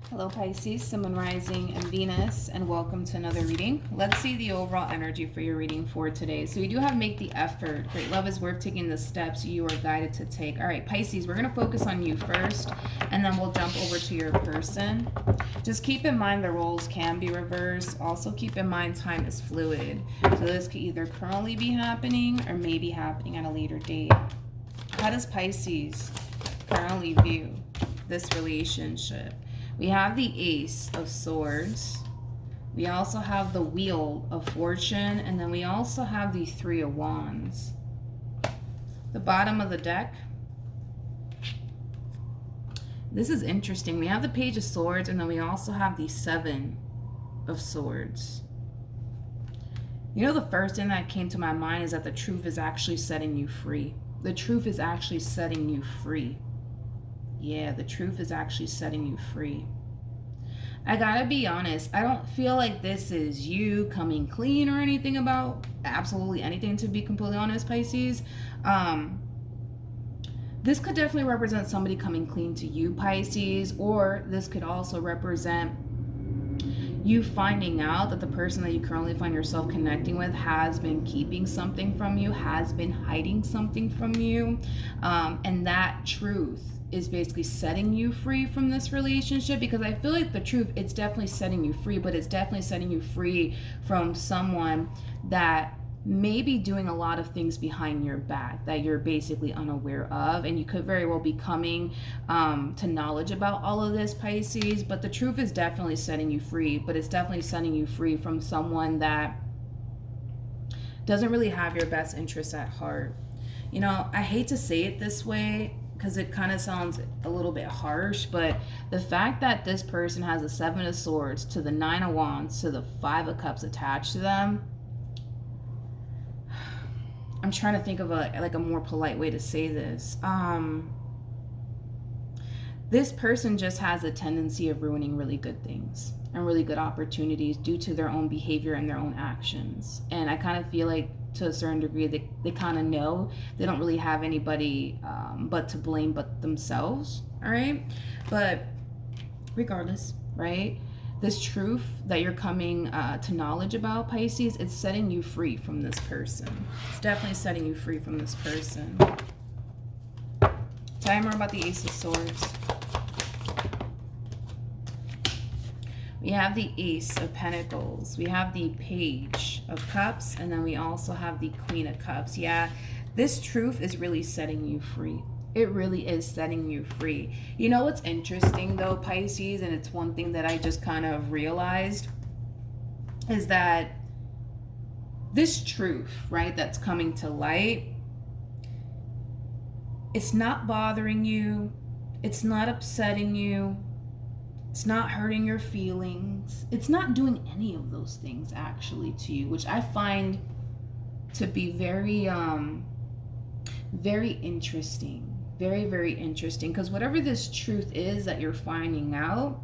Hello Pisces, Sun, Moon, Rising, and Venus, and welcome to another reading. Let's see the overall energy for your reading for today. So you do have make the effort. Great love is worth taking the steps you are guided to take. All right, Pisces, we're going to focus on you first, and then we'll jump over to your person. Just keep in mind the roles can be reversed. Also keep in mind time is fluid. So this could either currently be happening or may be happening at a later date. How does Pisces currently view this relationship? We have the Ace of Swords. We also have the Wheel of Fortune. And then we also have the Three of Wands. The bottom of the deck. This is interesting. We have the Page of Swords. And then we also have the Seven of Swords. You know, the first thing that came to my mind is that the truth is actually setting you free. The truth is actually setting you free. Yeah, the truth is actually setting you free. I gotta be honest, I don't feel like this is you coming clean or anything about absolutely anything, to be completely honest, Pisces. This could definitely represent somebody coming clean to you, Pisces, or this could also represent you finding out that the person that you currently find yourself connecting with has been keeping something from you, has been hiding something from you, and that truth is basically setting you free from this relationship. Because I feel like the truth, it's definitely setting you free, but it's definitely setting you free from someone that may be doing a lot of things behind your back that you're basically unaware of, and you could very well be coming to knowledge about all of this, Pisces. But the truth is definitely setting you free, but it's definitely setting you free from someone that doesn't really have your best interests at heart. You know, I hate to say it this way because it kind of sounds a little bit harsh, but the fact that this person has the Seven of Swords to the Nine of Wands to the Five of Cups attached to them, I'm trying to think of a more polite way to say this. This person just has a tendency of ruining really good things and really good opportunities due to their own behavior and their own actions. And I kind of feel like to a certain degree they kind of know they don't really have anybody but to blame but themselves. All right. But regardless, right? This truth that you're coming to knowledge about, Pisces, it's setting you free from this person. It's definitely setting you free from this person. Tell me more about the Ace of Swords. We have the Ace of Pentacles. We have the Page of Cups. And then we also have the Queen of Cups. Yeah, this truth is really setting you free. It really is setting you free. You know what's interesting though, Pisces, and it's one thing that I just kind of realized, is that this truth, right, that's coming to light, it's not bothering you. It's not upsetting you. It's not hurting your feelings. It's not doing any of those things actually to you, which I find to be very, very interesting. Very, very interesting. Because whatever this truth is that you're finding out,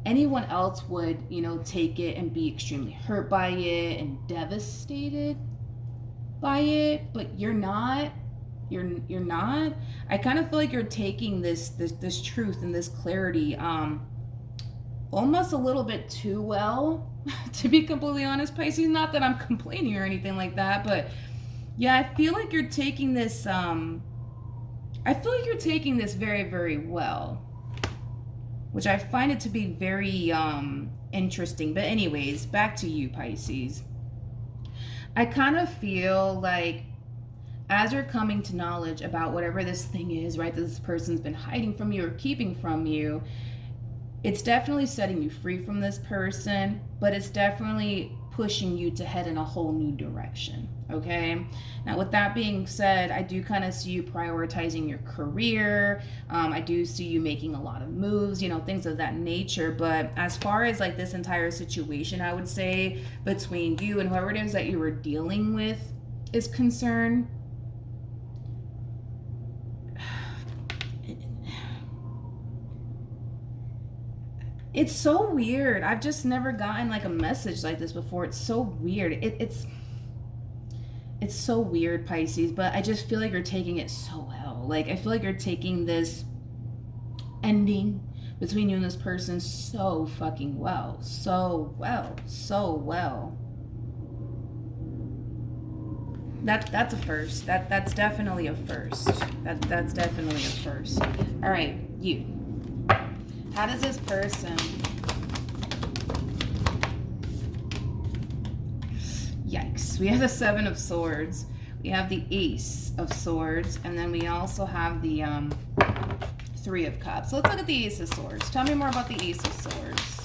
anyone else would, you know, take it and be extremely hurt by it and devastated by it. But you're not. You're not. I kind of feel like you're taking this truth and this clarity almost a little bit too well, to be completely honest, Pisces. Not that I'm complaining or anything like that, but yeah, I feel like you're taking this very, very well, which I find it to be very interesting. But anyways, back to you, Pisces. I kind of feel like as you're coming to knowledge about whatever this thing is, right, that this person's been hiding from you or keeping from you, it's definitely setting you free from this person, but it's definitely pushing you to head in a whole new direction. Okay. Now, with that being said, I do kind of see you prioritizing your career. I do see you making a lot of moves, you know, things of that nature. But as far as like this entire situation, I would say between you and whoever it is that you were dealing with is concerned, it's so weird. I've just never gotten like a message like this before. It's so weird. It's so weird, Pisces, but I just feel like you're taking it so well. Like, I feel like you're taking this ending between you and this person so fucking well. So well. So well. That's a first. That's definitely a first. That's definitely a first. All right, you. How does this person... Yikes. We have the Seven of Swords. We have the Ace of Swords. And then we also have the Three of Cups. So let's look at the Ace of Swords. Tell me more about the Ace of Swords.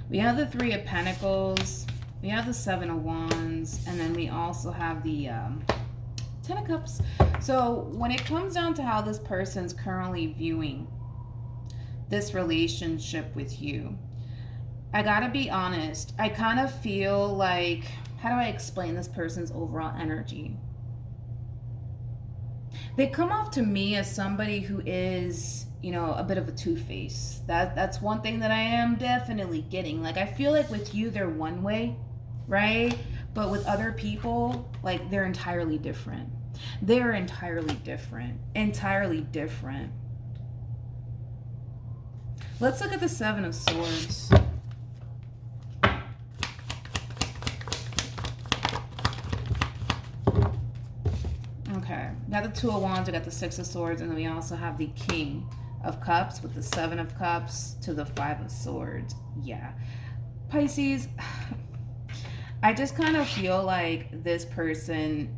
We have the Three of Pentacles. We have the Seven of Wands. And then we also have the Ten of Cups. So when it comes down to how this person's currently viewing this relationship with you, I gotta be honest, I kind of feel like, how do I explain this person's overall energy? They come off to me as somebody who is, you know, a bit of a two-face. That's one thing that I am definitely getting. Like, I feel like with you, they're one way, right? But with other people, like, they're entirely different. They're entirely different. Entirely different. Let's look at the Seven of Swords. Okay, we got the Two of Wands, we got the Six of Swords, and then we also have the King of Cups with the Seven of Cups to the Five of Swords. Yeah. Pisces, I just kind of feel like this person,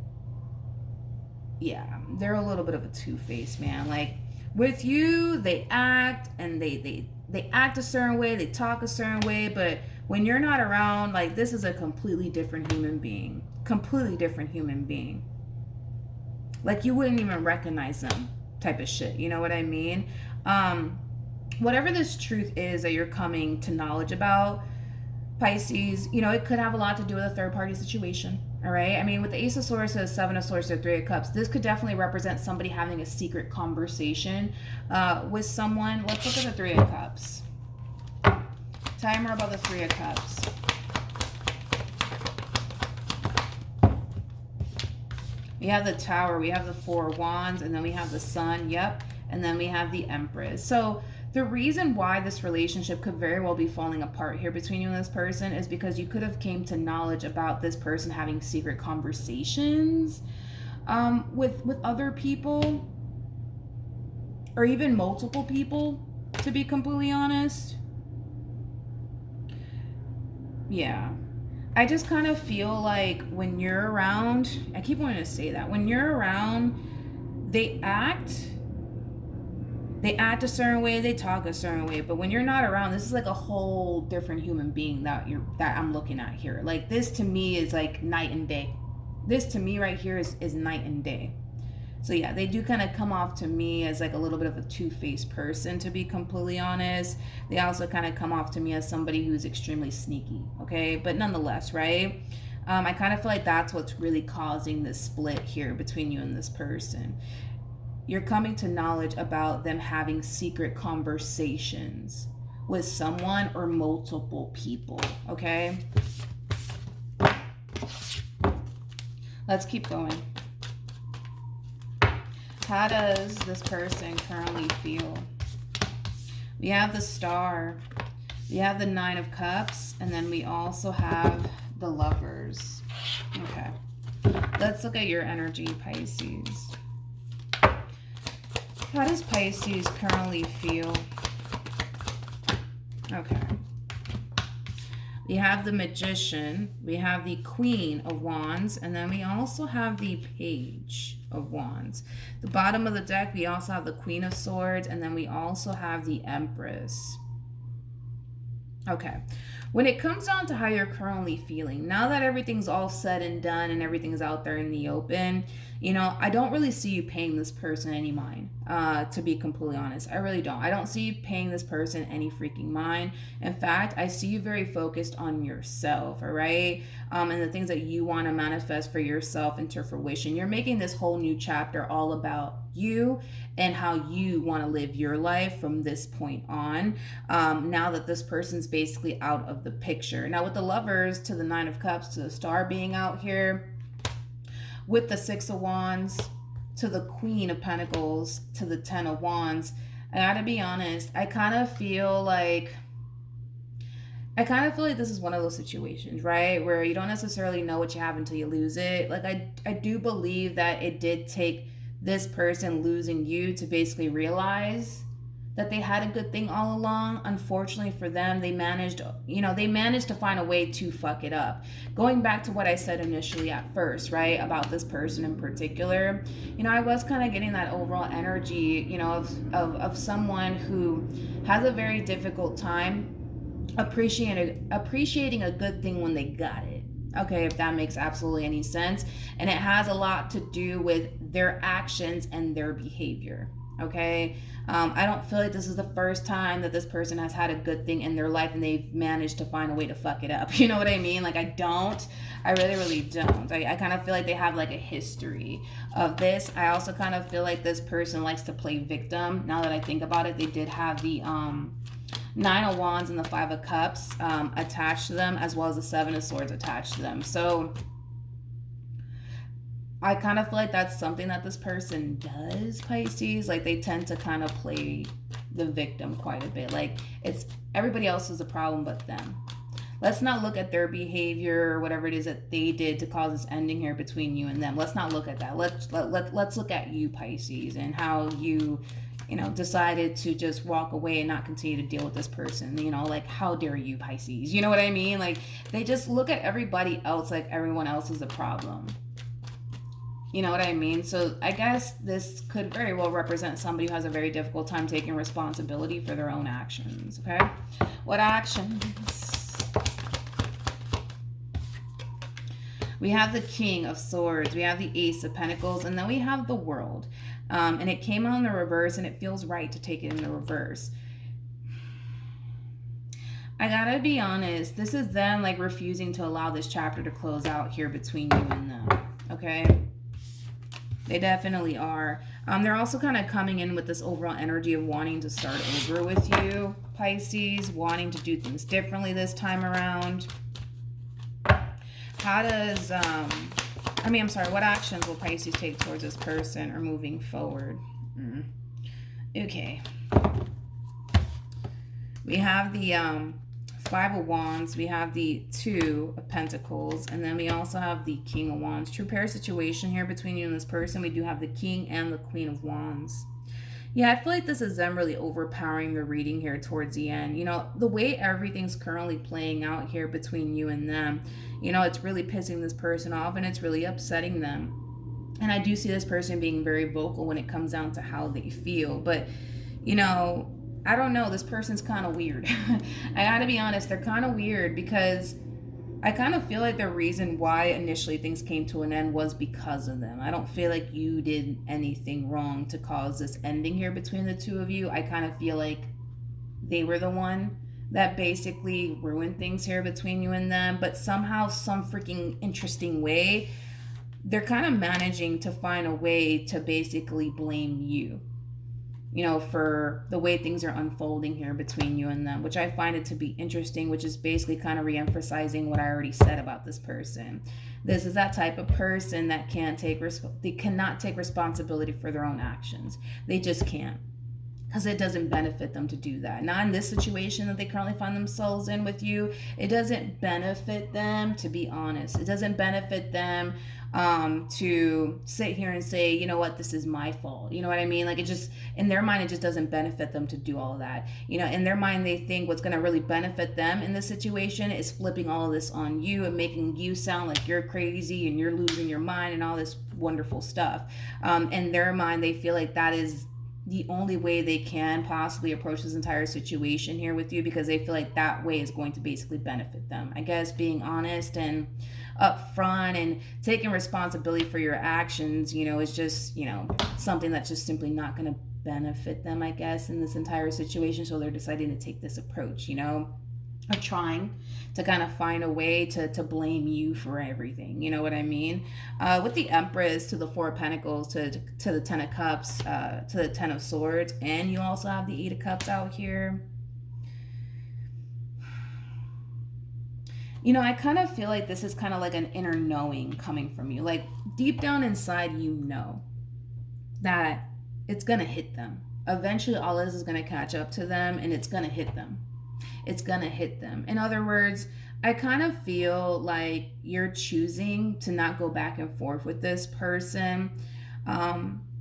yeah, they're a little bit of a two-faced, man. Like, with you, they act, and they act a certain way, they talk a certain way, but when you're not around, like, this is a completely different human being. Completely different human being. Like, you wouldn't even recognize them type of shit. You know what I mean? Whatever this truth is that you're coming to knowledge about, Pisces, you know, it could have a lot to do with a third-party situation. All right? I mean, with the Ace of Swords to the Seven of Swords to the Three of Cups, this could definitely represent somebody having a secret conversation with someone. Let's look at the Three of Cups. Tell me more about the Three of Cups. We have the Tower, we have the Four of Wands, and then we have the Sun, yep, and then we have the Empress. So the reason why this relationship could very well be falling apart here between you and this person is because you could have came to knowledge about this person having secret conversations with other people, or even multiple people, to be completely honest. Yeah. I just kind of feel like when you're around, I keep wanting to say that, when you're around, they act a certain way, they talk a certain way, but when you're not around, this is like a whole different human being that I'm looking at here. Like, this to me is like night and day. This to me right here is night and day. So yeah, they do kind of come off to me as like a little bit of a two-faced person, to be completely honest. They also kind of come off to me as somebody who's extremely sneaky, okay? But nonetheless, right? I kind of feel like that's what's really causing this split here between you and this person. You're coming to knowledge about them having secret conversations with someone or multiple people, okay? Let's keep going. How does this person currently feel? We have the Star. We have the Nine of Cups. And then we also have the Lovers. Okay. Let's look at your energy, Pisces. How does Pisces currently feel? Okay. We have the Magician. We have the Queen of Wands. And then we also have the Page of Wands. The bottom of the deck, we also have the Queen of Swords, and then we also have the Empress. Okay. When it comes down to how you're currently feeling, now that everything's all said and done and everything's out there in the open, you know, I don't really see you paying this person any mind, to be completely honest. I really don't. I don't see you paying this person any freaking mind. In fact, I see you very focused on yourself, all right? And the things that you want to manifest for yourself into fruition. You're making this whole new chapter all about you and how you want to live your life from this point on, now that this person's basically out of the picture. Now, with the Lovers to the Nine of Cups to the Star being out here, with the Six of Wands to the Queen of Pentacles to the Ten of Wands, I gotta be honest, I kind of feel like this is one of those situations, right? Where you don't necessarily know what you have until you lose it. Like, I do believe that it did take this person losing you to basically realize that they had a good thing all along. Unfortunately for them, they managed to find a way to fuck it up. Going back to what I said initially at first, right, about this person in particular, I was kind of getting that overall energy, of someone who has a very difficult time appreciating a good thing when they got it. Okay, if that makes absolutely any sense. And it has a lot to do with their actions and their behavior. Okay, I don't feel like this is the first time that this person has had a good thing in their life and they've managed to find a way to fuck it up. You know what I mean? Like, I really don't. I kind of feel like they have like a history of this. I also kind of feel like this person likes to play victim. Now that I think about it, they did have the Nine of Wands and the Five of Cups attached to them, as well as the Seven of Swords attached to them. So I kind of feel like that's something that this person does, Pisces. Like, they tend to kind of play the victim quite a bit. Like, it's everybody else is a problem but them. Let's not look at their behavior or whatever it is that they did to cause this ending here between you and them. Let's not look at that. Let's look at you, Pisces, and how you decided to just walk away and not continue to deal with this person. Like, how dare you, Pisces? You know what I mean? Like, they just look at everybody else like everyone else is a problem. You know what I mean? So I guess this could very well represent somebody who has a very difficult time taking responsibility for their own actions, okay? What actions? We have the King of Swords, we have the Ace of Pentacles, and then we have the World. And it came out in the reverse, and it feels right to take it in the reverse. I gotta be honest, this is them like refusing to allow this chapter to close out here between you and them, okay? They definitely are. They're also kind of coming in with this overall energy of wanting to start over with you, Pisces, wanting to do things differently this time around. How does, what actions will Pisces take towards this person or moving forward? Okay. We have the Five of Wands, we have the Two of Pentacles, and then we also have the King of Wands. True pair situation here between you and this person. We do have the King and the Queen of Wands. Yeah, I feel like this is them really overpowering the reading here towards the end. The way everything's currently playing out here between you and them, it's really pissing this person off and it's really upsetting them. And I do see this person being very vocal when it comes down to how they feel. But, I don't know. This person's kind of weird. I gotta be honest. They're kind of weird because I kind of feel like the reason why initially things came to an end was because of them. I don't feel like you did anything wrong to cause this ending here between the two of you. I kind of feel like they were the one that basically ruined things here between you and them. But somehow, some freaking interesting way, they're kind of managing to find a way to basically blame you, for the way things are unfolding here between you and them, which I find it to be interesting, which is basically kind of re-emphasizing what I already said about this person. This is that type of person that they cannot take responsibility for their own actions. They just can't, because it doesn't benefit them to do that. Not in this situation that they currently find themselves in with you. It doesn't benefit them, to be honest. It doesn't benefit them to sit here and say, you know what, this is my fault. You know what I mean? Like, it just, in their mind, it just doesn't benefit them to do all of that. In their mind, they think what's going to really benefit them in this situation is flipping all of this on you and making you sound like you're crazy and you're losing your mind and all this wonderful stuff. In their mind, they feel like that is the only way they can possibly approach this entire situation here with you, because they feel like that way is going to basically benefit them. I guess being honest and upfront and taking responsibility for your actions, is just, something that's just simply not going to benefit them, I guess, in this entire situation. So they're deciding to take this approach, of trying to kind of find a way to blame you for everything. You know what I mean? With the Empress to the Four of Pentacles to the Ten of Cups to the Ten of Swords, and you also have the Eight of Cups out here. I kind of feel like this is kind of like an inner knowing coming from you. Like, deep down inside, that it's going to hit them. Eventually, all this is going to catch up to them and it's going to hit them. It's going to hit them. In other words, I kind of feel like you're choosing to not go back and forth with this person,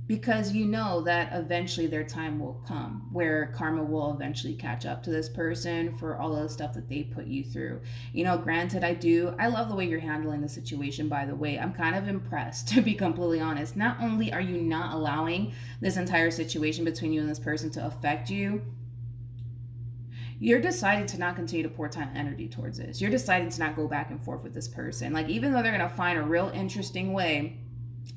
because you know that eventually their time will come where karma will eventually catch up to this person for all of the stuff that they put you through. Granted, I love the way you're handling the situation, by the way. I'm kind of impressed, to be completely honest. Not only are you not allowing this entire situation between you and this person to affect you, you're deciding to not continue to pour time and energy towards this. You're deciding to not go back and forth with this person. Like, even though they're going to find a real interesting way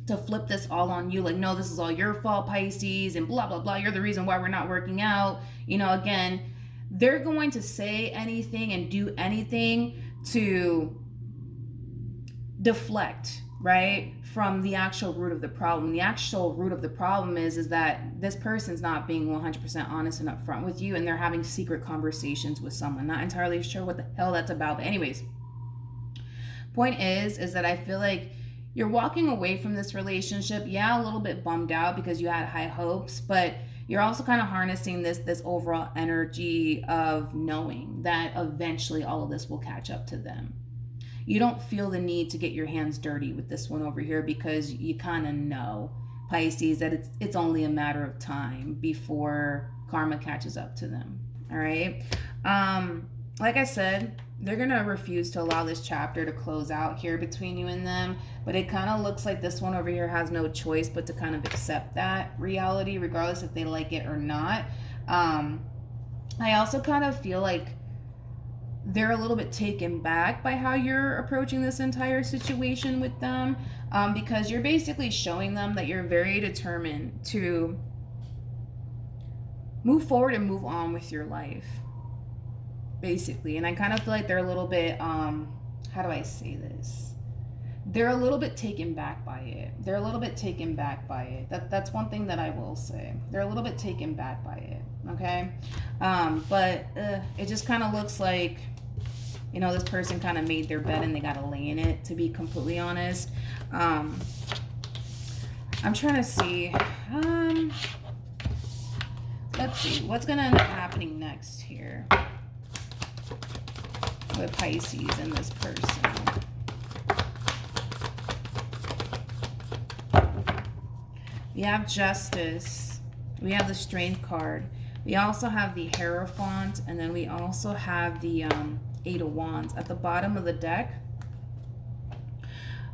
to flip this all on you, like, no, this is all your fault, Pisces, and blah, blah, blah. You're the reason why we're not working out. Again, they're going to say anything and do anything to deflect, right, from the actual root of the problem. The actual root of the problem is that this person's not being 100% honest and upfront with you, and they're having secret conversations with someone. Not entirely sure what the hell that's about, but anyways, point is that I feel like you're walking away from this relationship, a little bit bummed out because you had high hopes, but you're also kind of harnessing this overall energy of knowing that eventually all of this will catch up to them. You don't feel the need to get your hands dirty with this one over here because you kind of know, Pisces, that it's only a matter of time before karma catches up to them. All right. Like I said, they're going to refuse to allow this chapter to close out here between you and them, but it kind of looks like this one over here has no choice but to kind of accept that reality, regardless if they like it or not. I also kind of feel like they're a little bit taken back by how you're approaching this entire situation with them, because you're basically showing them that you're very determined to move forward and move on with your life, basically. And I kind of feel like they're a little bit, how do I say this? They're a little bit taken back by it. That's one thing that I will say. They're a little bit taken back by it, okay? But it just kind of looks like, this person kind of made their bed and they got to lay in it, to be completely honest. I'm trying to see. Let's see. What's going to end up happening next here with Pisces and this person? We have Justice. We have the Strength card. We also have the Hierophant. And then we also have the Eight of Wands. At the bottom of the deck,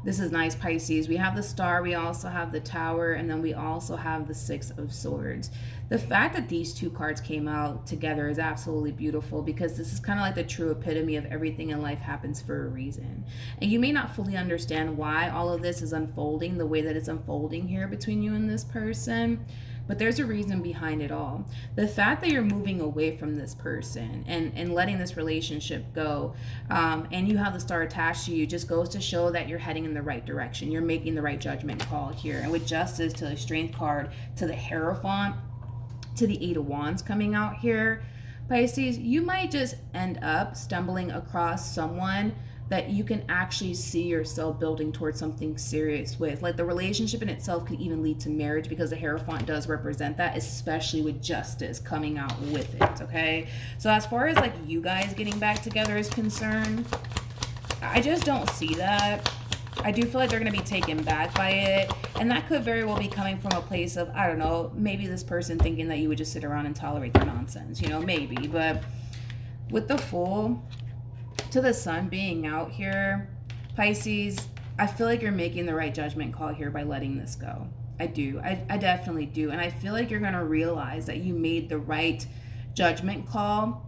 this is nice, Pisces. We have the Star. We also have the Tower. And then we also have the Six of Swords. The fact that these two cards came out together is absolutely beautiful, because this is kind of like the true epitome of everything in life happens for a reason. And you may not fully understand why all of this is unfolding the way that it's unfolding here between you and this person, but there's a reason behind it all. The fact that you're moving away from this person and letting this relationship go, and you have the Star attached to you, just goes to show that you're heading in the right direction. You're making the right judgment call here. And with Justice to the Strength card, to the Hierophant, to the Eight of Wands coming out here, Pisces, you might just end up stumbling across someone that you can actually see yourself building towards something serious with. Like, the relationship in itself could even lead to marriage, because the Hierophant does represent that, especially with Justice coming out with it, okay? So as far as like you guys getting back together is concerned, I just don't see that. I do feel like they're going to be taken back by it. And that could very well be coming from a place of, I don't know, maybe this person thinking that you would just sit around and tolerate their nonsense, maybe. But with the Fool to the Sun being out here, Pisces, I feel like you're making the right judgment call here by letting this go. I do. I definitely do. And I feel like you're going to realize that you made the right judgment call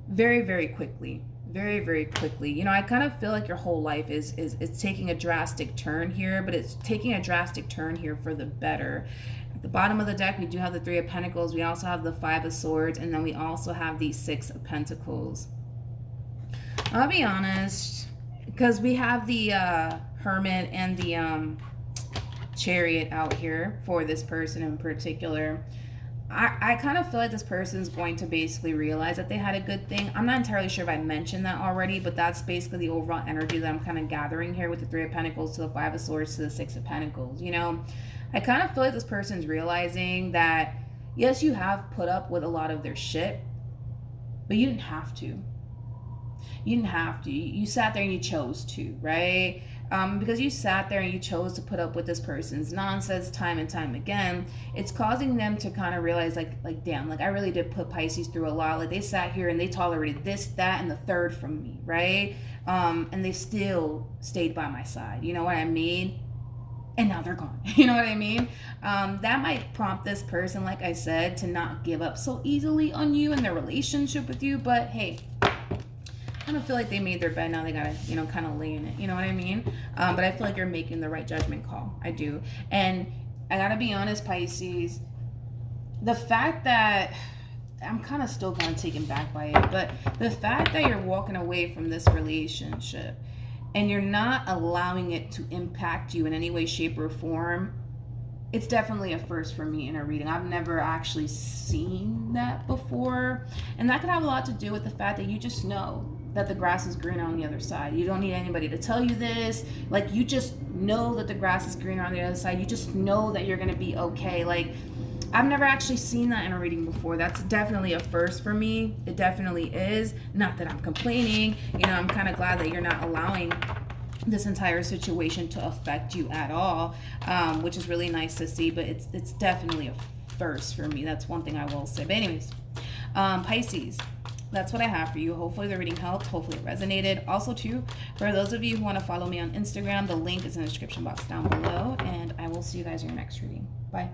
very, very quickly. Very, very quickly. I kind of feel like your whole life is taking a drastic turn here, but it's taking a drastic turn here for the better. At the bottom of the deck, we do have the Three of Pentacles. We also have the Five of Swords, and then we also have the Six of Pentacles. I'll be honest, because we have the Hermit and the Chariot out here for this person in particular. I kind of feel like this person's going to basically realize that they had a good thing. I'm not entirely sure if I mentioned that already, but that's basically the overall energy that I'm kind of gathering here with the Three of Pentacles to the Five of Swords to the Six of Pentacles. I kind of feel like this person's realizing that, yes, you have put up with a lot of their shit, but you didn't have to. You didn't have to. You sat there and you chose to, right? Because you sat there and you chose to put up with this person's nonsense time and time again, it's causing them to kind of realize, like, damn, like I really did put Pisces through a lot. Like they sat here and they tolerated this, that, and the third from me, right? And they still stayed by my side. You know what I mean? And now they're gone. You know what I mean? That might prompt this person, like I said, to not give up so easily on you and their relationship with you. But hey, I don't feel like they made their bed. Now they gotta, kind of lay in it. You know what I mean? But I feel like you're making the right judgment call. I do. And I gotta be honest, Pisces, the fact that I'm kind of still kind of taken back by it, but the fact that you're walking away from this relationship and you're not allowing it to impact you in any way, shape, or form, it's definitely a first for me in a reading. I've never actually seen that before. And that could have a lot to do with the fact that you just know that the grass is greener on the other side. You don't need anybody to tell you this. Like, you just know that the grass is greener on the other side. You just know that you're gonna be okay. Like, I've never actually seen that in a reading before. That's definitely a first for me. It definitely is. Not that I'm complaining. I'm kind of glad that you're not allowing this entire situation to affect you at all, which is really nice to see. But it's definitely a first for me. That's one thing I will say. But anyways, Pisces, that's what I have for you. Hopefully the reading helped. Hopefully it resonated. Also, too, for those of you who want to follow me on Instagram, the link is in the description box down below. And I will see you guys in your next reading. Bye.